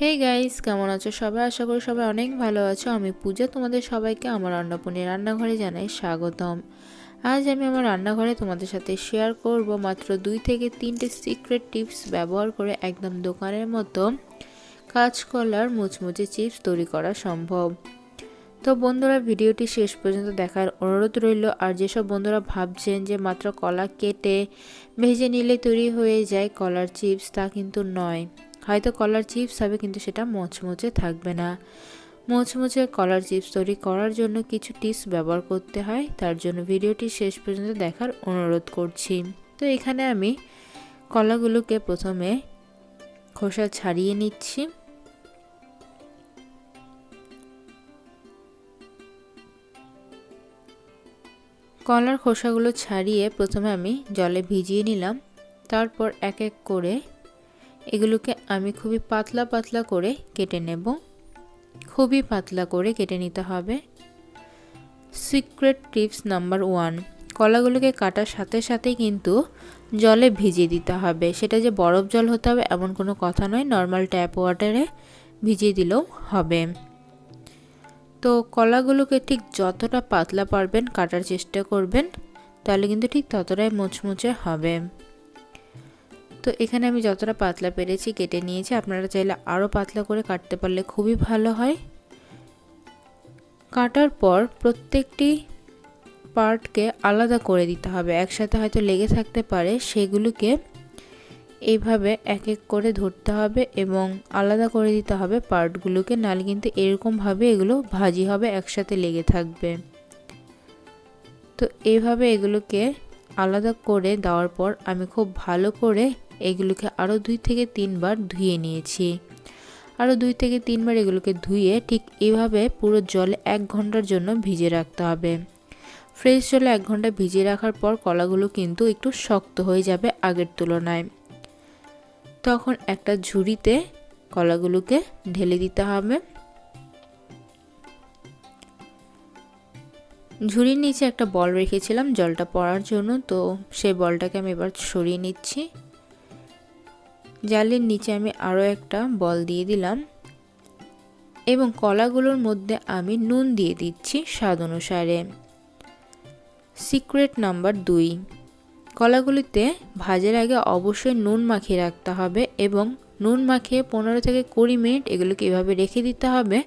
Hey guys, কেমন আছো সবাই? আশা করি সবাই অনেক ভালো আছো। আমি পূজা, তোমাদের সবাইকে আমার অন্নপূর্ণা রান্নাঘরে জানাই স্বাগতম। আজ আমি আমার রান্নাঘরে তোমাদের সাথে শেয়ার করব মাত্র 2 থেকে 3টে সিক্রেট টিপস ব্যবহার করে একদম দোকানের মতো কাঁচকলার মুচমুচে চিপস তৈরি করা সম্ভব। তো বন্ধুরা, ভিডিওটি শেষ পর্যন্ত দেখার অনুরোধ রইল। আর যেসব বন্ধুরা ভাবছেন যে মাত্র কলা কেটে ভেজে নিলে তৈরি হয়ে যায় কলার চিপস, তা কিন্তু নয়। হয়তো কলার চিপস হবে কিন্তু সেটা মচমচে থাকবে না। মচমচে কলার চিপস তৈরি করার জন্য কিছু টিপস ব্যবহার করতে হয়, তার জন্য ভিডিওটি শেষ পর্যন্ত দেখার অনুরোধ করছি। তো এখানে আমি কলাগুলোকে প্রথমে খোসা ছাড়িয়ে নিচ্ছি। কলার খোসাগুলো ছাড়িয়ে প্রথমে আমি জলে ভিজিয়ে নিলাম। তারপর এক এক করে এগুলোকে আমি খুবই পাতলা পাতলা করে কেটে নেব। খুবই পাতলা করে কেটে নিতে হবে। সিক্রেট টিপস নাম্বার 1, কলাগুলোকে কাটার সাথে সাথেই কিন্তু জলে ভিজিয়ে দিতে হবে। সেটা যে বরফ জল হতে হবে এমন কোনো কথা নয়, নর্মাল ট্যাপ ওয়াটারে ভিজিয়ে দিলেও হবে। তো কলাগুলোকে ঠিক যতটা পাতলা পারবেন কাটার চেষ্টা করবেন, তাহলে কিন্তু ঠিক ততটাই মুচমুচে হবে। তো এখানে আমি যতটা পাতলা পেরেছি কেটে নিয়েছি। আপনারা চাইলে আরও পাতলা করে কাটতে পারলে খুবই ভালো হয়। কাটার পর প্রত্যেকটি পার্টকে আলাদা করে দিতে হবে। একসাথে হয়তো লেগে থাকতে পারে, সেগুলোকে এইভাবে এক এক করে ধরতে হবে এবং আলাদা করে দিতে হবে পার্টগুলোকে, নাহলে কিন্তু এরকমভাবে এগুলো ভাজি হবে, একসাথে লেগে থাকবে। তো এইভাবে এগুলোকে আলাদা করে দেওয়ার পর আমি খুব ভালো করে এগুলোকে আরও 2 থেকে 3 বার ধুয়ে নিয়েছি। আরও 2 থেকে 3 বার এগুলোকে ধুয়ে ঠিক এইভাবে পুরো জলে 1 ঘন্টার জন্য ভিজিয়ে রাখতে হবে। ফ্রেশ জলে 1 ঘন্টা ভিজিয়ে রাখার পর কলাগুলো কিন্তু একটু শক্ত হয়ে যাবে আগের তুলনায়। তখন একটা ঝুড়িতে কলাগুলোকে ঢেলে দিতে হবে। ঝুড়ির নিচে একটা বল রেখেছিলাম জলটা পড়ার জন্য, তো সেই বলটাকে আমি এবার সরিয়ে নিচ্ছি। জালের নিচে আমি আরও একটা বল দিয়ে দিলাম এবং কলাগুলোর মধ্যে আমি নুন দিয়ে দিচ্ছি স্বাদ অনুসারে। সিক্রেট নাম্বার 2, কলাগুলিতে ভাজার আগে অবশ্যই নুন মাখিয়ে রাখতে হবে এবং নুন মাখিয়ে 15 থেকে 20 মিনিট এগুলোকে এভাবে রেখে দিতে হবে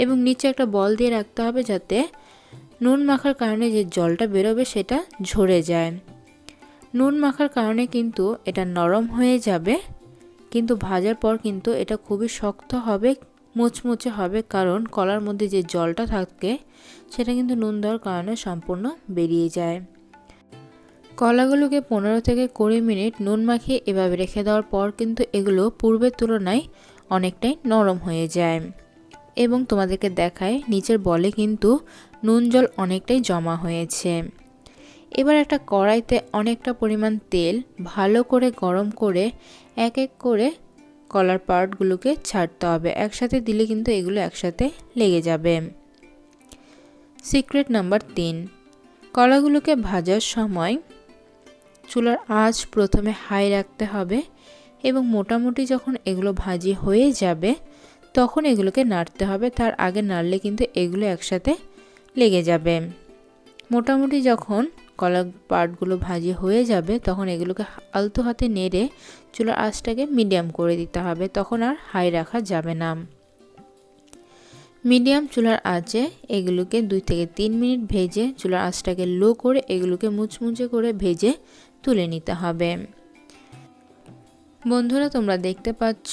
এবং নিচে একটা বল দিয়ে রাখতে হবে যাতে নুন মাখার কারণে যে জলটা বেরোবে সেটা ঝরে যায়। নুন মাখার কারণে কিন্তু এটা নরম হয়ে যাবে, কিন্তু ভাজার পর কিন্তু এটা খুবই শক্ত হবে, মুচমুচে হবে, কারণ কলার মধ্যে যে জলটা থাকে সেটা কিন্তু নুন দেওয়ার কারণে সম্পূর্ণ বেরিয়ে যায়। কলাগুলোকে 15 থেকে 20 মিনিট নুন মাখিয়ে এভাবে রেখে দেওয়ার পর কিন্তু এগুলো পূর্বের তুলনায় অনেকটাই নরম হয়ে যায় এবং তোমাদেরকে দেখায় নিচের বলে কিন্তু নুন জল অনেকটাই জমা হয়েছে। এবার একটা কড়াইতে অনেকটা পরিমাণ তেল ভালো করে গরম করে এক এক করে কলার পার্টগুলোকে ছাড়তে হবে। একসাথে দিলে কিন্তু এগুলো একসাথে লেগে যাবে। সিক্রেট নাম্বার 3, কলাগুলোকে ভাজার সময় চুলার আঁচ প্রথমে হাই রাখতে হবে এবং মোটামুটি যখন এগুলো ভাজি হয়ে যাবে তখন এগুলোকে নাড়তে হবে। তার আগে নাড়লে কিন্তু এগুলো একসাথে লেগে যাবে। মোটামুটি যখন কলা পার্টগুলো ভাজি হয়ে যাবে তখন এগুলোকে আলতো হাতে নেড়ে চুলার আঁচটাকে মিডিয়াম করে দিতে হবে, তখন আর হাই রাখা যাবে না। মিডিয়াম চুলার আঁচে এগুলোকে 2 থেকে 3 মিনিট ভেজে চুলার আঁচটাকে লো করে এগুলোকে মুচমুচে করে ভেজে তুলে নিতে হবে। বন্ধুরা, তোমরা দেখতে পাচ্ছ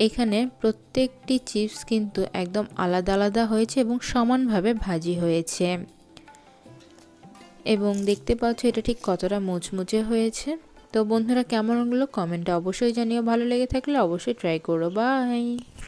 এখানে প্রত্যেকটি চিপস কিন্তু একদম আলাদা আলাদা হয়েছে এবং সমানভাবে ভাজি হয়েছে এবং দেখতে পাচ্ছ এটা ঠিক কতটা মুচমুচে হয়েছে। তো বন্ধুরা, কেমন লাগলো কমেন্টে অবশ্যই জানিও। ভালো লেগে থাকলে অবশ্যই ট্রাই করো। বাই।